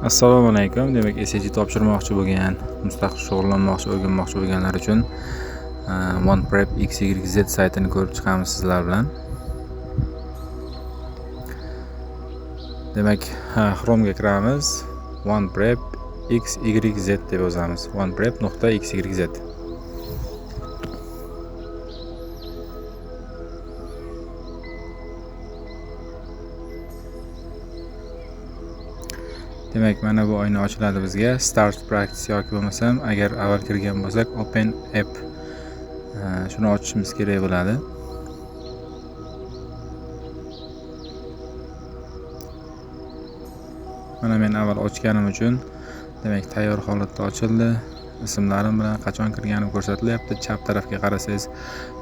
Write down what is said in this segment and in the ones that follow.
Assalomu alaykum. Demak, SAT topshirmoqchi bo'lgan, mustaqil shug'ullanmoqchi, o'rganmoqchi bo'lganlar uchun OnePrep XYZ saytini ko'rib chiqamiz sizlar bilan. Demak, Chrome'ga kiramiz. OnePrep XYZ deb yozamiz. OnePrep.xyz. Demak, mana bu oyna ochiladi bizga. Start practice yoki bo'lmasam, agar avval kirgan bo'lsak, Open App shuni ochishimiz kerak bo'ladi. Mana men avval ochganim uchun, demak, tayyor holatda ochildi. Ismlarim bilan qachon kirganim ko'rsatilyapti. Chap tarafga qarasangiz,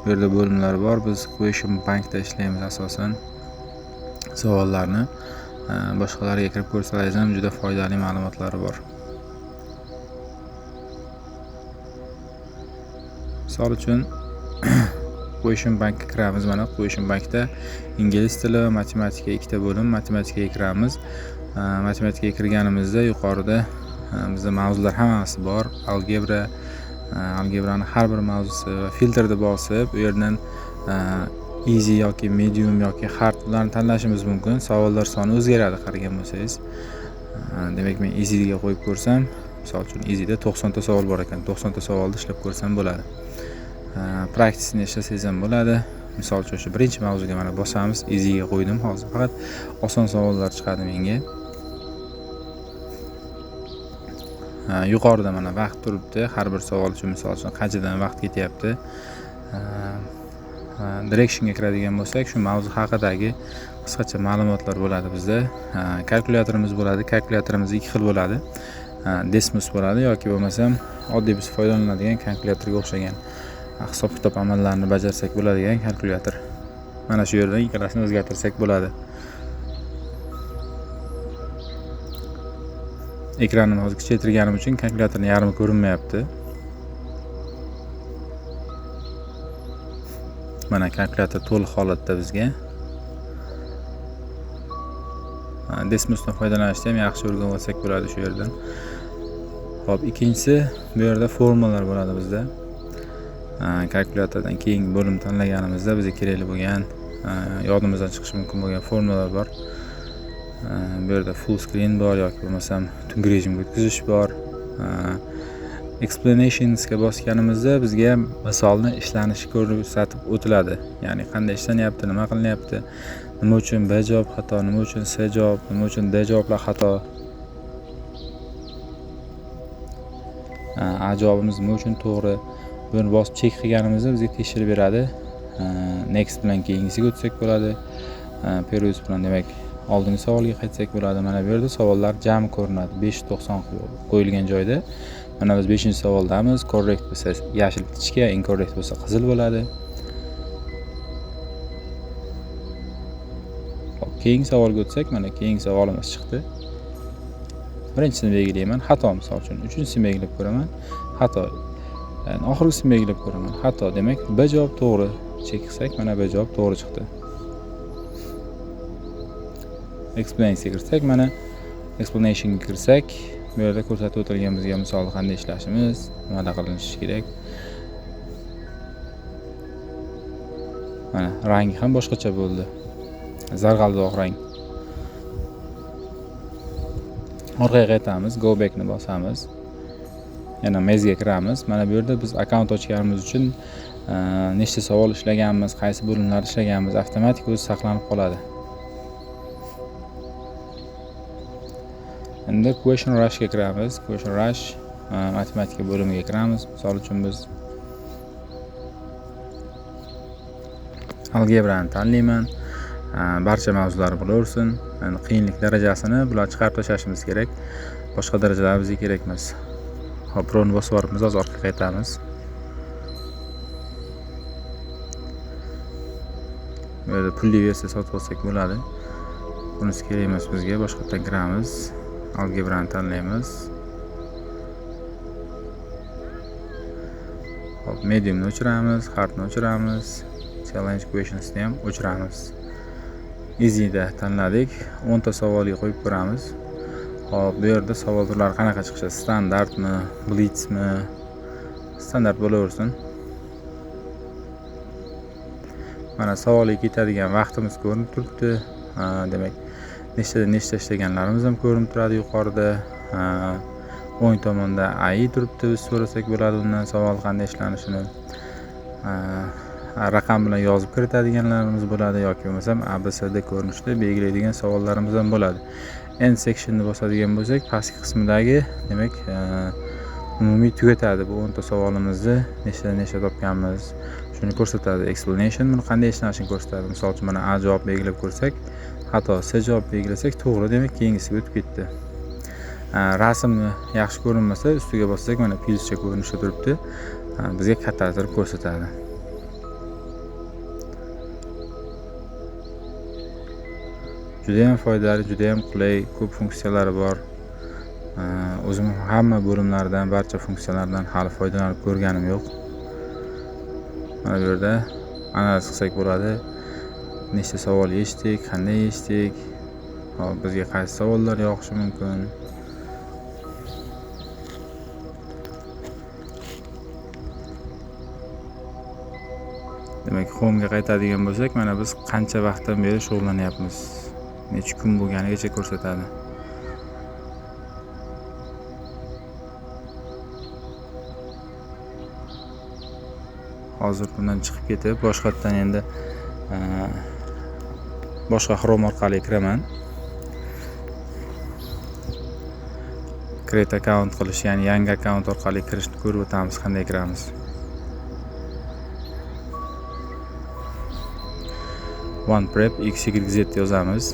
bu yerda bo'limlar bor. Biz Question Bankda ishlaymiz asosan. Savollarni boshqalarga kirib ko'rsangiz ham juda foydali ma'lumotlari bor. Misol uchun Question Bankga kiramiz. Mana Question Bankda ingliz tili va matematika ikkita bo'lim. Matematikaga kiramiz. Matematikaga kirganimizda yuqorida bizda mavzular hammasi bor. Algebrani har bir mavzusi va filtrni bosib, u yerdan easy yoki medium yoki hard ularni tanlashimiz mumkin. Savollar soni o'zgaradi qaragan bo'lsangiz. Demak, men easy ga qo'yib ko'rsam, misol uchun easy da 90 ta savol bor ekan. 90 ta savolni ishlab ko'rsam bo'ladi. Practice-ni ishlasangiz ham bo'ladi. Misol uchun shu birinchi mavzuga mana bosamiz. Easy ga qo'ydim hozir. Faqat oson savollar chiqadi menga. Yuqorida mana vaqt turibdi. Har bir savol uchun misol uchun qanchadan vaqt ketyapti. Directionga kiradigan bo'lsak, shu mavzu haqidagi qisqacha ma'lumotlar bo'ladi bizda. Kalkulyatorimiz bo'ladi. Kalkulyatorimiz ikki xil bo'ladi. Desmos bo'ladi yoki bo'lmasam oddiy biz foydalanadigan kalkulyatorga o'xshagan hisob-kitob amallarini bajarsak bo'ladigan kalkulyator. Mana shu yerdan ikkalasini o'zgartirsak bo'ladi. Ekranimni hozir kichaytirganim uchun kalkulyatorning yarmi ko'rinmayapti. Mana kalkulyator to'liq holatda bizga. Desmosdan foydalanishni ham yaxshi o'rganib olsak bo'ladi shu yerdan. Xo'p, ikkinchisi bu yerda formulalar bo'ladi bizda. Kalkulyatordan keyingi bo'lim tanlaganimizda bizga kerakli bo'lgan, yodimizdan chiqishi mumkin bo'lgan formulalar bor. Bu yerda full screen bor yoki bo'lmasam tungi rejimga o'tkazish bor. Explanationsga bosganimizda bizga misolni ishlanishi ko'rsatib o'tiladi. Ya'ni qanday ishlanyapti, nima qilinyapti, nima uchun B javob xato, nima uchun C javob, nima uchun D javoblar xato. A javobimiz nima uchun to'g'ri. Buni bosib chek qilganimizda bizga tekshirib beradi. Next bilan keyingisiga o'tsak bo'ladi. Previous bilan demak oldingi savolga qaytsak bo'ladi. Mana bu yerda savollar jami ko'rinadi. 590 qo'yilgan joyda. Mana biz 5-savoldamiz. Correct bo'lsa yashil tichka, incorrect bo'lsa qizil bo'ladi. Hop, keyingi savolga o'tsak, mana keyingi savolimiz chiqdi. Birinchisini belgilayman, xato misol uchun. Uchinchisini belgilab ko'raman, xato. Yani oxirgisini belgilab ko'raman, xato. Demak, B javob to'g'ri. Chek qilsak, mana B javob to'g'ri chiqdi. Explainga kirsak, mana explanationga kirsak, bu yerda ko'rsatib o'tilgan bizga misolni qanday ishlashimiz, nima qilinishi kerak. Mana rangi ham boshqacha bo'ldi. Zarg'aldoq rang. Orqaga qaytamiz, go back ni bosamiz. Yana mezga kiramiz. Mana bu yerda biz akkaunt ochganimiz uchun nechta savol ishlaganmiz, qaysi bo'limlar ishlaganmiz, avtomatik o'zi saqlanib qoladi. Endi Question Rush ga kiramiz. Question Rush matematika bo'limiga kiramiz. Misol uchun biz algebrani tanlayman. Barcha mavzular bo'laversin. Yani qiyinlik darajasini bular chiqarib tashlashimiz kerak. Boshqa darajalar bizga kerak emas. Hop, run bosib olibmiz, hozir orqaga qaytamiz. Bu yerda pulli versiya sotib olsak bo'ladi. Bunisi kerak emas bizga. Boshqadan kiramiz. Algebrani tanlaymiz. Hop, mediumni o'chiramiz, hardni o'chiramiz, challenge questionsni ham o'chiramiz. Easy da tanladik. 10 ta savolga qo'yib ko'ramiz. Hop, bu yerda savol turlari qanaqa chiqishi? Standartmi, blitzmi? Standart bo'laversin. Mana savolga ketadigan vaqtimiz ko'rinib turibdi. Demak, nechta ishlaganlarimiz ham ko'rinib turadi yuqorida. O'ng tomonda AI turibdi. Biz so'rasak bo'ladi undan savol qanday ishlanishini. Raqam bilan yozib kiritadiganlarimiz bo'ladi yoki bo'lmasam ABCD ko'rinishda belgilaydigan savollarimiz ham bo'ladi. End sectionni bosadigan bo'lsak, pastki qismidagi demak umumiy tugatadi. Bu 10 ta savolimizni nechta topganmiz shuni ko'rsatadi. Explanation buni qanday ishlanishini ko'rsatadi. Misol uchun mana A javob belgilab ko'rsak, xato, C javob belgilasak to'g'ri, demak keyingisiga o'tib ketdi. Rasmni yaxshi ko'rinmasa, ustiga bossak mana plyuscha ko'rinishda turibdi. Bizga kattatirib ko'rsatadi. Juda ham foydali, juda ham qulay, ko'p funksiyalari bor. O'zim hamma bo'limlardan, barcha funksiyalardan hali foydalanib ko'rganim yo'q. Mana bu yerda analiz qilsak bo'ladi. Nechta savol yechdik, qanday yechdik, hop bizga qaysi savollar yoqishi mumkin. Demak, home ga qaytadigan bo'lsak, mana biz qancha vaqtdan beri shug'ullanyapmiz. Necha kun bo'lganigacha ko'rsatadi. Hozir bundan chiqib ketib, boshqatdan endi boshqa Chrome orqali kiraman. Create account qilish, ya'ni yangi account orqali kirishni ko'rib o'tamiz, qanday kiramiz. OnePrep XYZ yozamiz.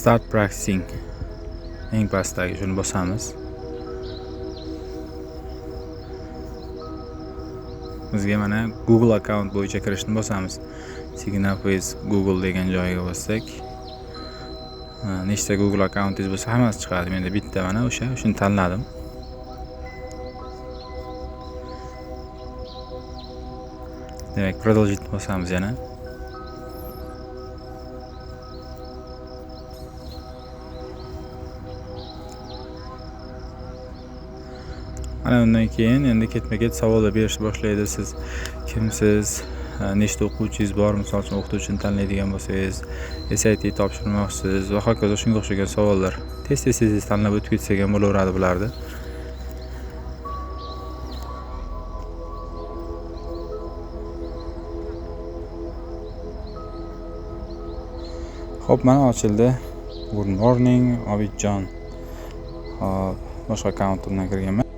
Start practicing. Eng pastdagi shuni bosamiz. Bizga mana Google account bo'yicha kirishni bosamiz. Sign up with Google degan joyiga bossak, nechta Google accountingiz bo'lsa hammasi chiqadi. Menda bitta mana shuni tanladim. Demak, продолжить bosamiz yana. Ana undan keyin endi ketma-ket savollar berishni boshlaydi. Siz kimsiz, nechta o'quvchingiz bor, misol uchun o'qituvchini tanlaydigan bo'lsangiz, SAT topshirmoqchisiz va hokazo shunga o'xshagan savollar. Tez-tez tanlab o'tib ketsak ham bo'laveradi bularni. Hop, mana ochildi. Good morning, Obidjon. Hop, boshqa akkauntimdan kirganman.